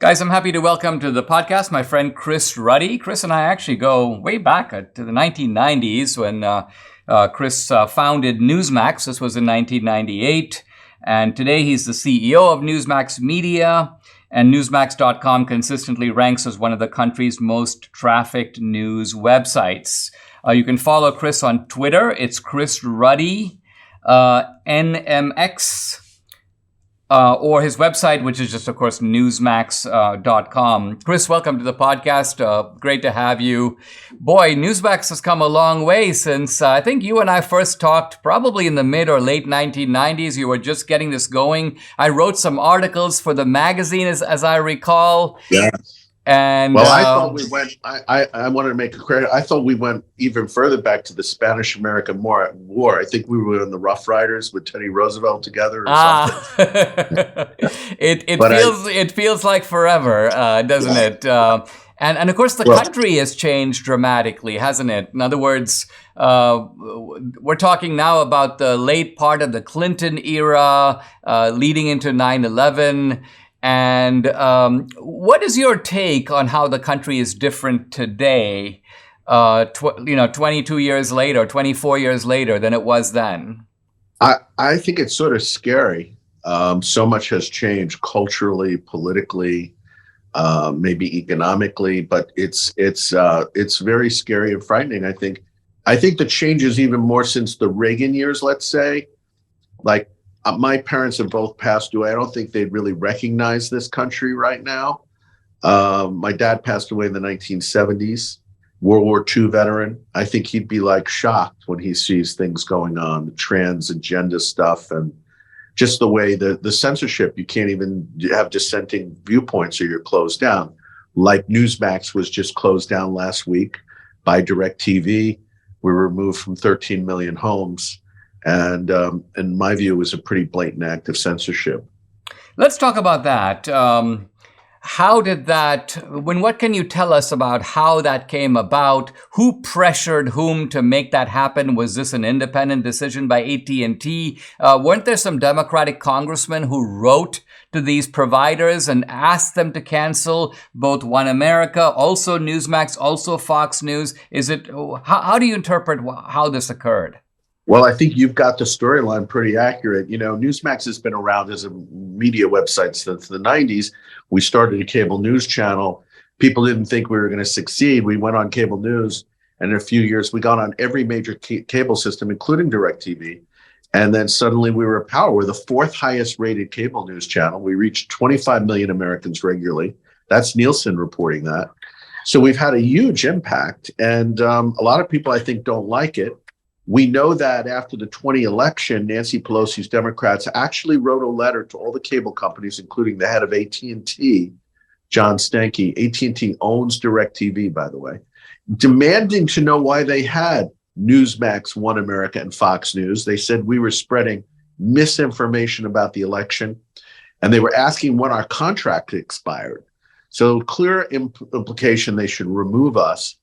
Guys, I'm happy to welcome to the podcast my friend Chris Ruddy. Chris and I actually go way back to the 1990s when Chris founded Newsmax. This was in 1998. And today he's the CEO of Newsmax Media. And Newsmax.com consistently ranks as one of the country's most trafficked news websites. You can follow Chris on Twitter. It's Chris Ruddy, NMX. Or his website, which is just, of course, Newsmax.com. Chris, welcome to the podcast. Great to have you. Boy, Newsmax has come a long way since I think you and I first talked probably in the mid or late 1990s. You were just getting this going. I wrote some articles for the magazine, as I recall. Yeah. And well, I thought we went. I wanted to make a credit. I thought we went even further back to the Spanish-American War. I think we were in the Rough Riders with Teddy Roosevelt together. Or something. It feels like forever, doesn't it? And of course, the country has changed dramatically, hasn't it? In other words, we're talking now about the late part of the Clinton era, leading into 9/11. And what is your take on how the country is different today, 22 years later, 24 years later than it was then? I think it's sort of scary. So much has changed culturally, politically, maybe economically, but it's very scary and frightening. I think the change is even more since the Reagan years, let's say, like. My parents have both passed away. I don't think they'd really recognize this country right now. My dad passed away in the 1970s, World War II veteran. I think he'd be like shocked when he sees things going on, the trans agenda stuff, and just the way the censorship, you can't even have dissenting viewpoints or you're closed down. Like Newsmax was just closed down last week by DirectTV. We were removed from 13 million homes. And in my view, it was a pretty blatant act of censorship. Let's talk about that. What can you tell us about how that came about? Who pressured whom to make that happen? Was this an independent decision by AT&T? Weren't there some Democratic congressmen who wrote to these providers and asked them to cancel both One America, also Newsmax, also Fox News? How do you interpret how this occurred? Well, I think you've got the storyline pretty accurate. You know, Newsmax has been around as a media website since the 90s. We started a cable news channel. People didn't think we were going to succeed. We went on cable news, and in a few years, we got on every major cable system, including DirectTV. And then suddenly we were a power. We're the fourth highest rated cable news channel. We reached 25 million Americans regularly. That's Nielsen reporting that. So we've had a huge impact. And a lot of people, I think, don't like it. We know that after the 2020 election, Nancy Pelosi's Democrats actually wrote a letter to all the cable companies, including the head of AT&T, John Stankey. AT&T owns DirectTV, by the way, demanding to know why they had Newsmax, One America, and Fox News. They said we were spreading misinformation about the election, and they were asking when our contract expired. So clear implication they should remove us.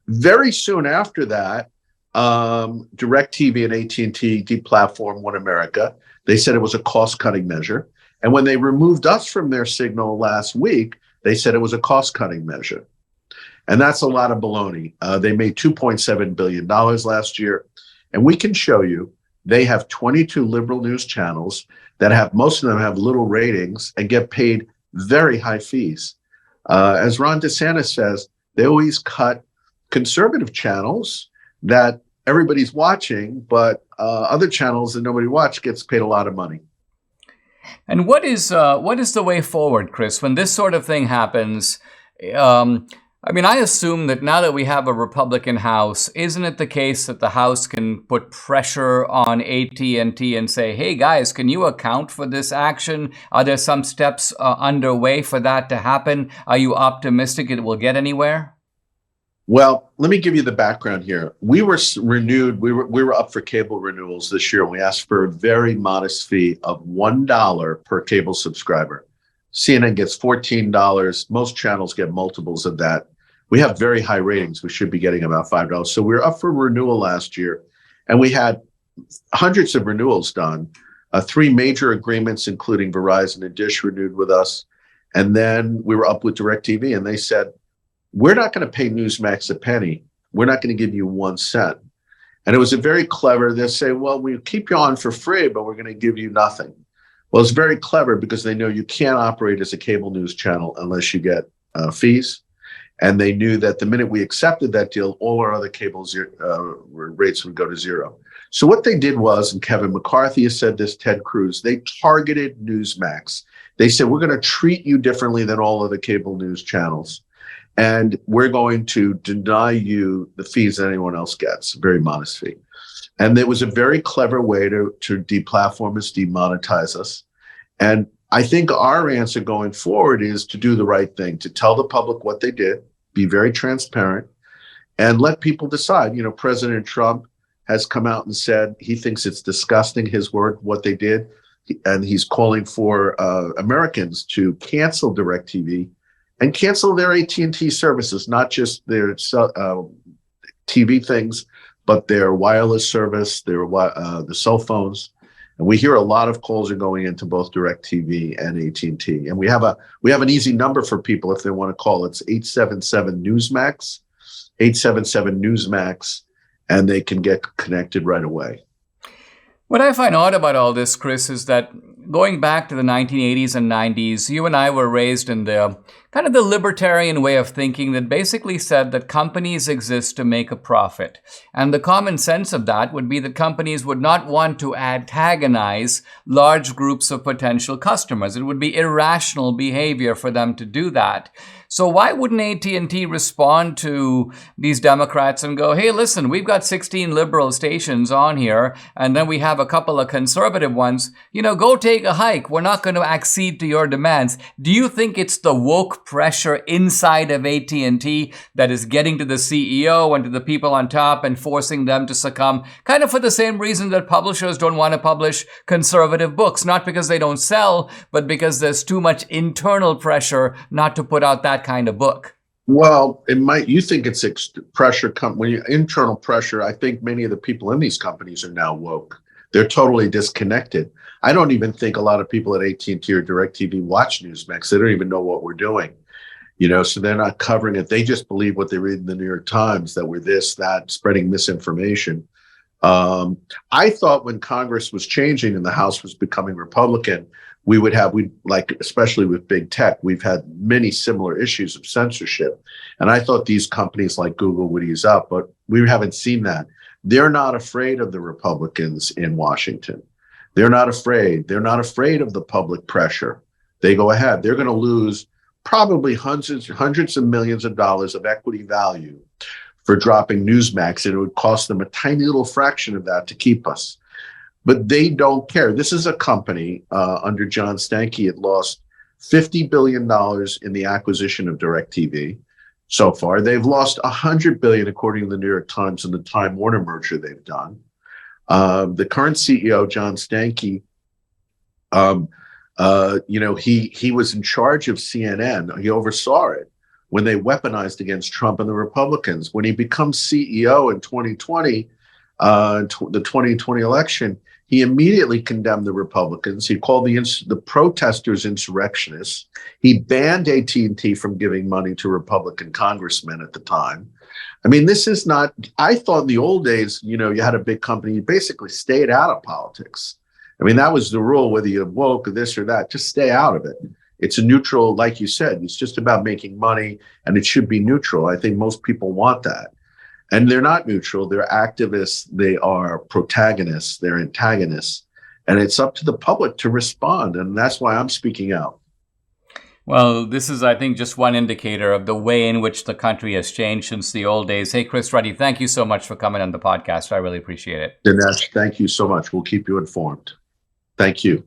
Very soon after that, DirectTV and AT&T deplatformed One America. They said it was a cost-cutting measure. And when they removed us from their signal last week, they said it was a cost-cutting measure. And that's a lot of baloney. They made $2.7 billion last year. And we can show you they have 22 liberal news channels that most of them have little ratings and get paid very high fees. As Ron DeSantis says, they always cut conservative channels that everybody's watching, but other channels that nobody watches gets paid a lot of money. And what is the way forward, Chris, when this sort of thing happens? I assume that now that we have a Republican House, isn't it the case that the House can put pressure on AT&T and say, hey, guys, can you account for this action? Are there some steps underway for that to happen? Are you optimistic it will get anywhere? Well, let me give you the background here. We were renewed. We were up for cable renewals this year, and we asked for a very modest fee of $1 per cable subscriber. CNN gets $14. Most channels get multiples of that. We have very high ratings. We should be getting about $5. So we were up for renewal last year, and we had hundreds of renewals done. 3 major agreements, including Verizon and Dish, renewed with us. And then we were up with DirectTV, and they said, we're not going to pay Newsmax a penny. We're not going to give you 1 cent. And it was a very clever, they'll say, well, we'll keep you on for free, but we're going to give you nothing. Well, it's very clever because they know you can't operate as a cable news channel unless you get fees. And they knew that the minute we accepted that deal, all our other cable rates would go to zero. So what they did was, and Kevin McCarthy has said this, Ted Cruz, they targeted Newsmax. They said, we're going to treat you differently than all other cable news channels. And we're going to deny you the fees that anyone else gets, a very modest fee. And it was a very clever way to deplatform us, demonetize us. And I think our answer going forward is to do the right thing, to tell the public what they did, be very transparent, and let people decide. You know, President Trump has come out and said he thinks it's disgusting, his word, what they did. And he's calling for Americans to cancel DirectTV and cancel their AT&T services, not just their TV things, but their wireless service, the cell phones. And we hear a lot of calls are going into both DirectTV and AT&T. And we have an easy number for people if they want to call. It's 877-Newsmax, 877-Newsmax, and they can get connected right away. What I find odd about all this, Chris, is that going back to the 1980s and 90s, you and I were raised in the kind of the libertarian way of thinking that basically said that companies exist to make a profit. And the common sense of that would be that companies would not want to antagonize large groups of potential customers. It would be irrational behavior for them to do that. So why wouldn't AT&T respond to these Democrats and go, hey, listen, we've got 16 liberal stations on here, and then we have a couple of conservative ones. You know, go take a hike. We're not going to accede to your demands. Do you think it's the woke pressure inside of AT&T that is getting to the CEO and to the people on top and forcing them to succumb, kind of for the same reason that publishers don't want to publish conservative books, not because they don't sell, but because there's too much internal pressure not to put out that kind of book? Well, you think it's pressure, when you internal pressure. I think many of the people in these companies are now woke. They're totally disconnected. I don't even think a lot of people at AT&T or DirectTV watch Newsmax. They don't even know what we're doing, you know, so they're not covering it. They just believe what they read in the New York Times, that we're this, that, spreading misinformation. I thought when Congress was changing and the House was becoming Republican, we especially with big tech, we've had many similar issues of censorship. And I thought these companies like Google would ease up, but we haven't seen that. They're not afraid of the Republicans in Washington. They're not afraid. They're not afraid of the public pressure. They go ahead. They're going to lose probably hundreds of millions of dollars of equity value for dropping Newsmax, and it would cost them a tiny little fraction of that to keep us. But they don't care. This is a company under John Stankey. It lost $50 billion in the acquisition of DirectTV so far. They've lost $100 billion, according to the New York Times, in the Time Warner merger they've done. The current CEO, John Stankey, he was in charge of CNN. He oversaw it when they weaponized against Trump and the Republicans. When he becomes CEO in 2020, the 2020 election, he immediately condemned the Republicans. He called the protesters insurrectionists. He banned AT&T from giving money to Republican congressmen at the time. I mean, this is not, I thought in the old days, you know, you had a big company, you basically stayed out of politics. I mean, that was the rule, whether you're woke or this or that, just stay out of it. It's a neutral, like you said, it's just about making money, and it should be neutral. I think most people want that. And they're not neutral. They're activists. They are protagonists. They're antagonists. And it's up to the public to respond. And that's why I'm speaking out. Well, this is, I think, just one indicator of the way in which the country has changed since the old days. Hey, Chris Ruddy, thank you so much for coming on the podcast. I really appreciate it. Dinesh, thank you so much. We'll keep you informed. Thank you.